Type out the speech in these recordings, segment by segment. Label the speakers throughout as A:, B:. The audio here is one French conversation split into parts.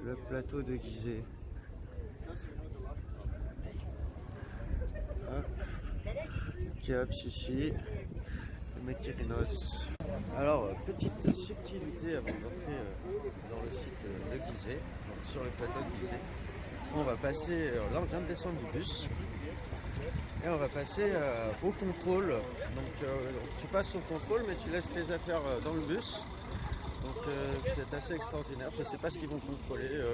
A: le plateau de Gizeh. Hop. Kiops ici, Mekirinos. Alors, petite subtilité avant d'entrer dans le site de Gizeh, donc sur le plateau de Gizeh. On va passer, là on vient de descendre du bus, et on va passer au contrôle. Donc tu passes au contrôle, mais tu laisses tes affaires dans le bus. Donc c'est assez extraordinaire. Je ne sais pas ce qu'ils vont contrôler,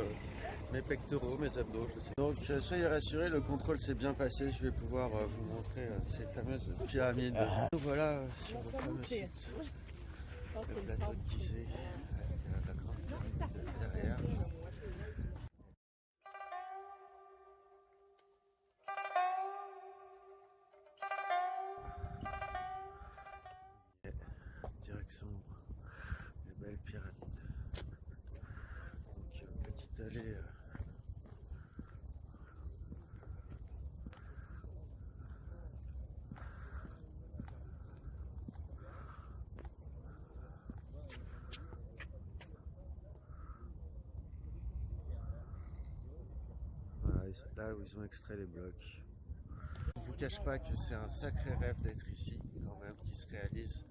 A: mes pectoraux, mes abdos, je sais. Donc soyez rassurés, le contrôle s'est bien passé. Je vais pouvoir vous montrer ces fameuses pyramides. Donc voilà sur le fameux site, le plateau de Gizeh, avec la grande pyramide derrière. Direction les belles pyramides. Donc petite allée. Voilà, là où ils ont extrait les blocs. Je ne vous cache pas que c'est un sacré rêve d'être ici, quand même, qui se réalise.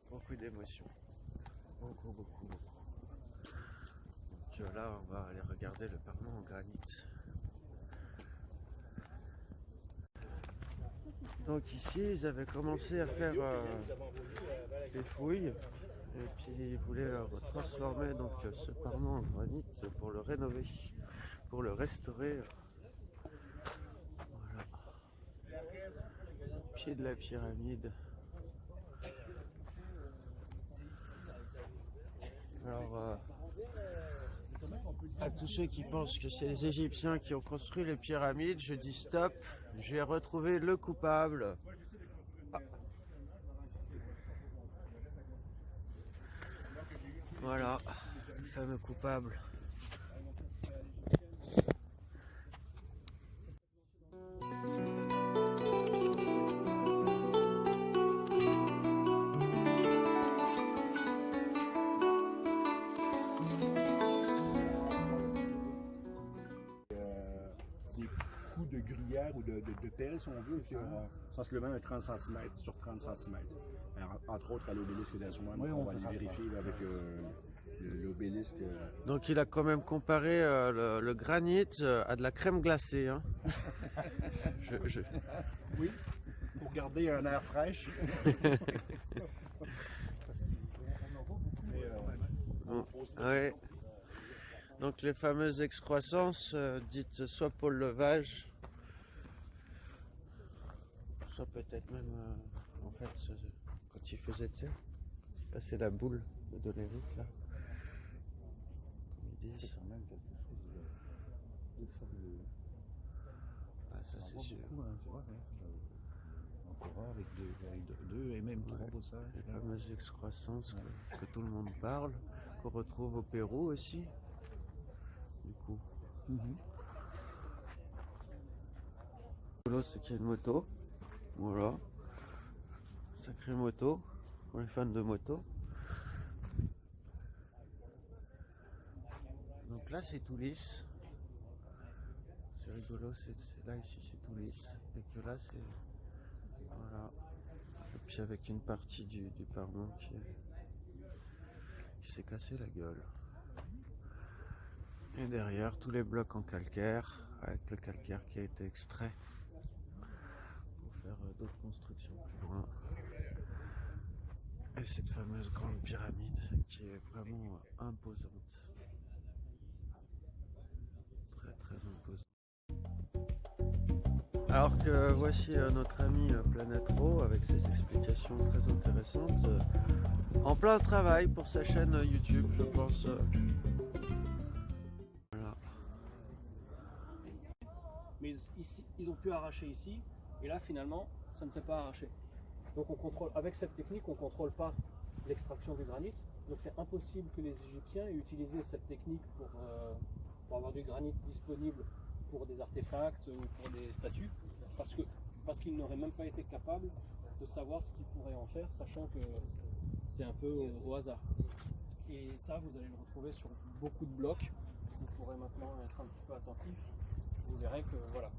A: Beaucoup d'émotions. Beaucoup. Donc là, on va aller regarder le parement en granit. Donc ici, ils avaient commencé à faire des fouilles. Et puis ils voulaient transformer donc ce parement en granit pour le rénover, pour le restaurer. Voilà. Au pied de la pyramide. Alors, à tous ceux qui pensent que c'est les Égyptiens qui ont construit les pyramides, je dis stop, j'ai retrouvé le coupable. Ah. Voilà, le fameux coupable.
B: De gruyère ou de pelle, si on veut, c'est sensiblement un 30 cm sur 30 cm. Alors, entre autres, à l'obélisque d'Assouan, on va aller vérifier là, avec l'obélisque.
A: Donc il a quand même comparé le granit à de la crème glacée. Hein.
B: Oui, pour garder un air fraîche.
A: Ouais. Donc les fameuses excroissances dites soit pour le levage, soit peut-être même en fait quand il faisait passer la boule de Dolévite là. Comme ils disent.
B: C'est quand même quelque chose de fabuleux.
A: Ah, ça c'est sûr.
B: Beaucoup, hein, c'est vrai, encore avec deux et même trois bossages.
A: Les fameuses excroissances que tout le monde parle, qu'on retrouve au Pérou aussi. Du coup. C'est qu'il y a une moto. Voilà. Sacrée moto. Pour les fans de moto. Donc là c'est tout lisse. C'est rigolo, là ici c'est tout lisse. Et que là c'est. Voilà. Et puis avec une partie du parement qui s'est cassé la gueule. Et derrière, tous les blocs en calcaire, avec le calcaire qui a été extrait pour faire d'autres constructions plus loin. Et cette fameuse grande pyramide qui est vraiment imposante. Très imposante. Alors que voici notre ami Planète Ro avec ses explications très intéressantes. En plein travail pour sa chaîne YouTube, je pense.
C: Mais ici, ils ont pu arracher ici, et là finalement, ça ne s'est pas arraché. Donc on contrôle, avec cette technique, on ne contrôle pas l'extraction du granit. Donc c'est impossible que les Égyptiens aient utilisé cette technique pour avoir du granit disponible pour des artefacts ou pour des statues, parce qu'ils n'auraient même pas été capables de savoir ce qu'ils pourraient en faire, sachant que c'est un peu au hasard. Et ça, vous allez le retrouver sur beaucoup de blocs. Vous pourrez maintenant être un petit peu attentif. Vous verrez que voilà,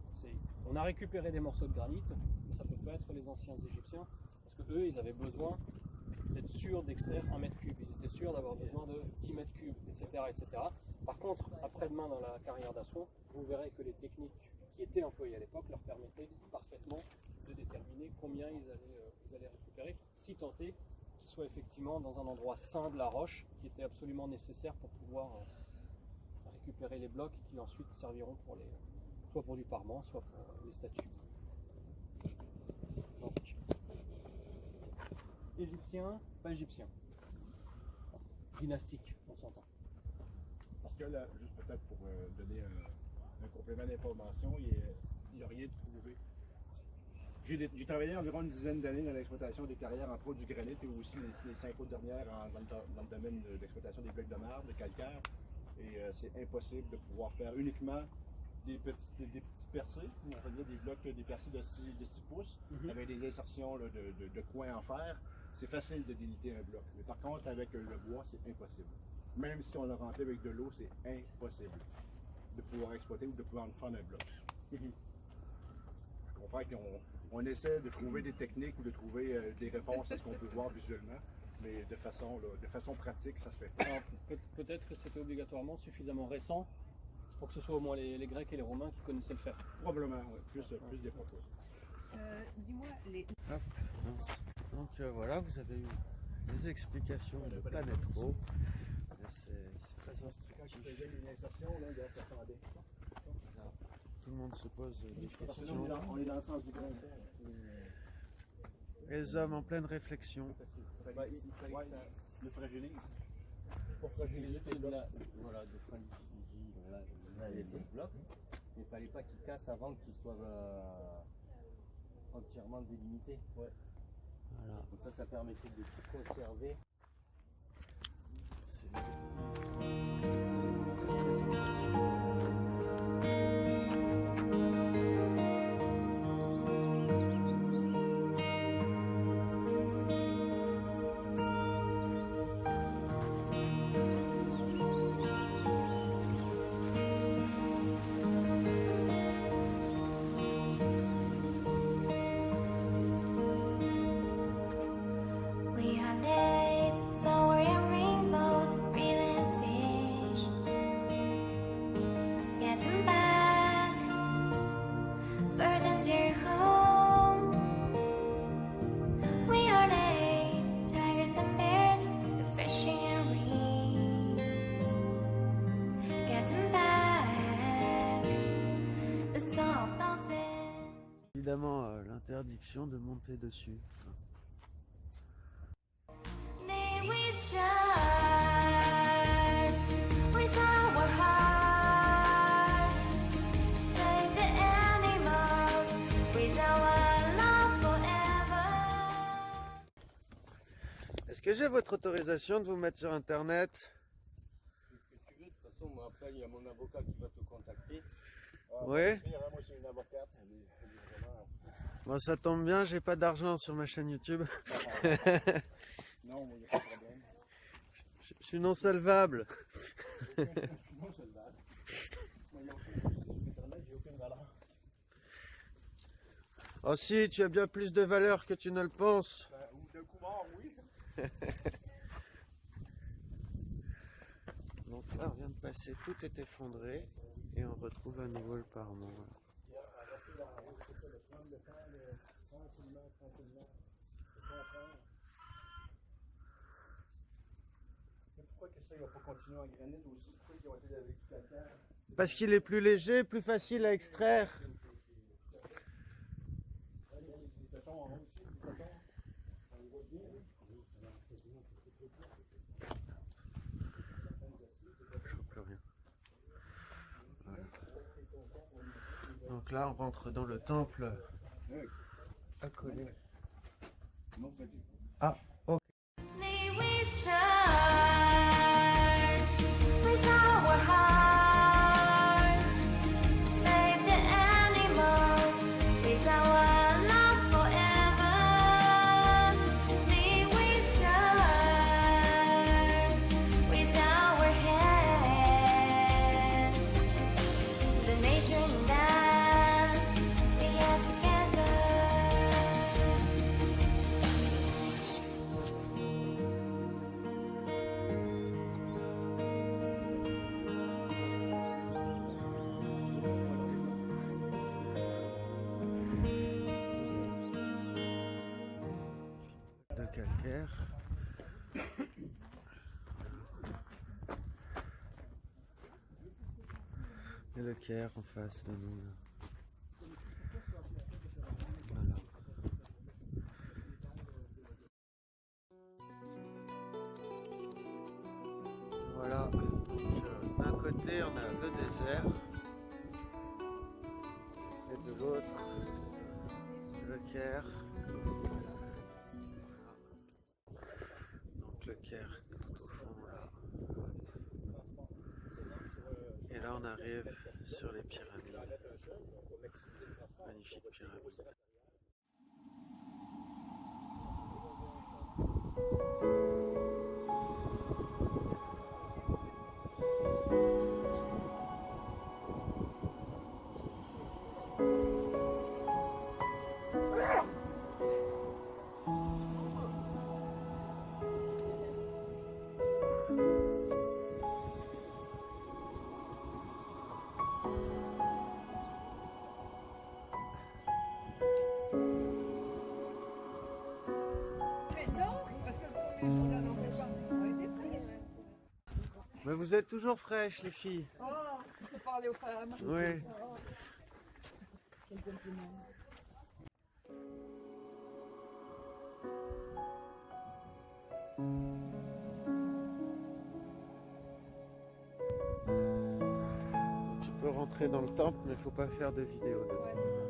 C: on a récupéré des morceaux de granit, mais ça peut pas être les anciens Égyptiens, parce que eux, ils avaient besoin d'être sûrs d'extraire 1 mètre cube. Ils étaient sûrs d'avoir besoin de 10 mètres cubes, etc., etc. Par contre, après-demain dans la carrière d'Assouan, vous verrez que les techniques qui étaient employées à l'époque leur permettaient parfaitement de déterminer combien ils allaient récupérer, si tant est qu'ils soient effectivement dans un endroit sain de la roche, qui était absolument nécessaire pour pouvoir récupérer les blocs qui ensuite serviront pour soit pour du parement, soit pour les statues. Donc, égyptien, pas égyptien. Dynastique, on s'entend.
B: Parce que là, juste peut-être pour donner un complément d'information, il n'y a rien de prouvé. J'ai travaillé environ une dizaine d'années dans l'exploitation des carrières, entre autres du granit, et aussi les 5 autres dernières dans le domaine de l'exploitation des blocs de marbre, de calcaire. Et c'est impossible de pouvoir faire uniquement des petits percés, on va dire des blocs, des percés de 6 pouces, avec des insertions là, de coins en fer. C'est facile de déliter un bloc. Mais par contre, avec le bois, c'est impossible. Même si on le remplit avec de l'eau, c'est impossible de pouvoir exploiter ou de pouvoir en faire un bloc. Je comprends qu'on essaie de trouver des techniques ou de trouver des réponses à ce qu'on peut voir visuellement, mais de façon pratique, ça se fait pas.
C: Peut-être que c'était obligatoirement suffisamment récent pour que ce soit au moins les Grecs et les Romains qui connaissaient le faire.
B: Probablement, oui. Plus des propos.
D: Dis-moi,
A: Hop, donc voilà, vous avez eu les explications de Planète Rho. C'est très
B: Quand
A: instructif.
B: je faisais une insertion, là, ça attendait.
A: Tout le monde se pose des
B: Parce que là,
A: questions.
B: on est dans le sens du grain.
A: Les hommes en pleine réflexion.
B: Il fallait que ça le fragilise. Pour fragiliser tes blocs.
E: Voilà, de fragiliser le bloc. Il ne fallait pas qu'il casse avant qu'il soit entièrement délimité.
B: Ouais.
A: Voilà.
E: Donc ça permettait de tout conserver.
F: We had dates, sour and rainbows, breathing fish. Getting back, birds into your home. We are late, tigers and bears, refreshing and rain. Getting back, the soft dolphin.
A: Évidemment, l'interdiction de monter dessus.
F: We stars with our hearts, save the animals with our love forever.
A: Est-ce que j'ai votre autorisation de vous mettre sur Internet?
E: Ce que tu veux, de toute façon, moi après il y a mon avocat qui va te contacter.
A: Oui.
B: Moi, c'est une avocate. Elle est vraiment...
A: Bon, ça tombe bien, j'ai pas d'argent sur ma chaîne YouTube.
B: Non, il n'y a pas de problème.
A: Je suis non solvable.
B: Je suis non solvable. Moi, il n'y a aucune sur Internet, j'ai aucune valeur.
A: Oh si, tu as bien plus de valeur que tu ne le penses.
B: Ou de coup mort, oui.
A: Donc là, on vient de passer, tout est effondré et on retrouve à nouveau le parement. Voilà.
B: Pourquoi que ça, il va pas continuer en granit aussi? Pourquoi ils ont été avec du calcaire?
A: Parce qu'il est plus léger, plus facile à extraire.
B: Il y a des bétons en haut aussi, des bétons. On les voit bien, oui.
A: Je vois plus rien. Voilà. Donc là, on rentre dans le temple accolé. Ah, ok.
F: We stars with our hearts, save the animals with our love forever. We stars
A: Et le Caire en face de nous. Là. Voilà. Voilà. Donc, d'un côté, on a le désert. Et de l'autre, le Caire. Voilà. Donc le Caire tout au fond là. Et là on arrive sur les pyramides. Magnifique pyramide. Mais vous êtes toujours fraîches les filles.
D: Oh, il faut parler aux femmes.
A: Oui.
D: Quel gentleman.
A: Tu peux rentrer dans le temple mais il faut pas faire de vidéo dedans.
D: Ouais, c'est ça.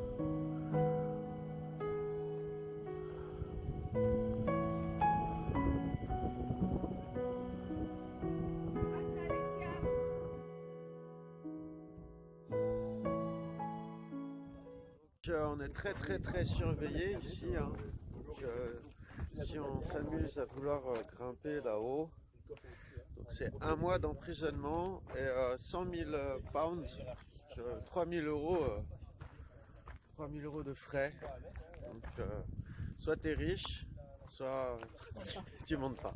A: On est très surveillé ici. Hein. Si on s'amuse à vouloir grimper là-haut, donc c'est 1 mois d'emprisonnement et 100 000 pounds, 3 000 euros, 3 000 euros de frais. Donc soit tu es riche, soit tu montes pas.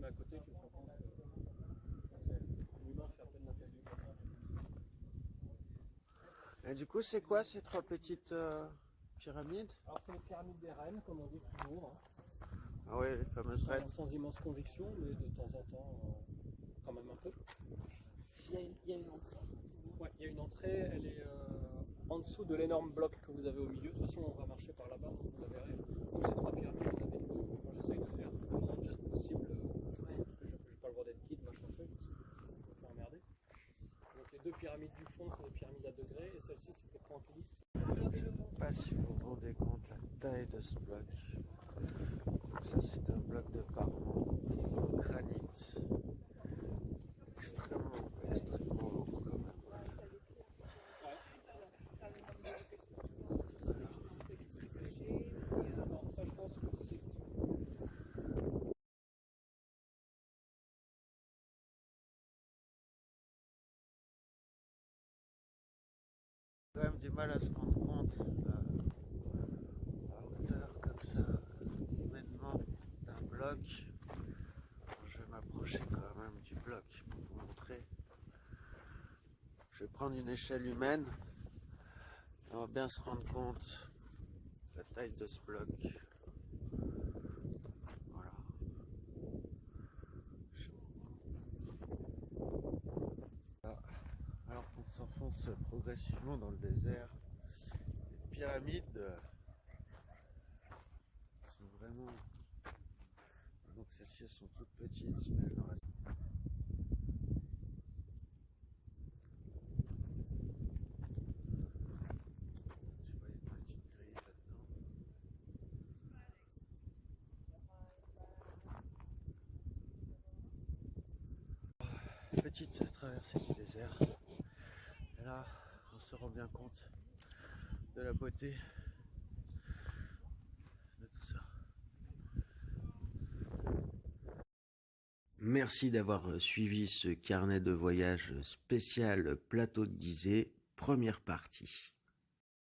C: Mais à côté, tu te rends compte que l'humain fait à peine l'intelligence.
A: Et du coup, c'est quoi ces 3 petites pyramides?
C: Alors, c'est les pyramides des reines, comme on dit toujours. Hein.
A: Ah oui, les fameuses reines.
C: Sans immense conviction, mais de temps en temps, quand même un peu.
D: Il y a une entrée.
C: Ouais, il y a une entrée, elle est en dessous de l'énorme bloc que vous avez au milieu. De toute façon, on va marcher par là-bas, vous la verrez. Donc, ces 3 pyramides, on avait 2. Moi, j'essaye de faire le moins de gestes possible, parce que j'ai pas le droit d'être guide, machin truc, parce que je me fais emmerder. Donc, les 2 pyramides du fond, c'est des pyramides à degrés, et celle-ci, c'est des pointillis.
A: Je ne sais pas si vous vous rendez compte la taille de ce bloc. Donc ça, c'est un bloc de parement en granit. Extrêmement lourd quand même.
C: Alors, ça, je pense que c'est...
A: Quand même du mal à se rendre compte à hauteur comme ça, humainement, d'un bloc. Je vais m'approcher quand même du bloc pour vous montrer. Je vais prendre une échelle humaine. On va bien se rendre compte de la taille de ce bloc. Voilà. Alors qu'on s'enfonce progressivement dans le désert, les pyramides sont vraiment... Donc celles-ci sont toutes petites, mais elles en restent. Tu vois, il y a une petite grille là-dedans. Petite traversée du désert. Et là, on se rend bien compte de la beauté de tout ça. Merci d'avoir suivi ce carnet de voyage spécial Plateau de Gizeh, première partie.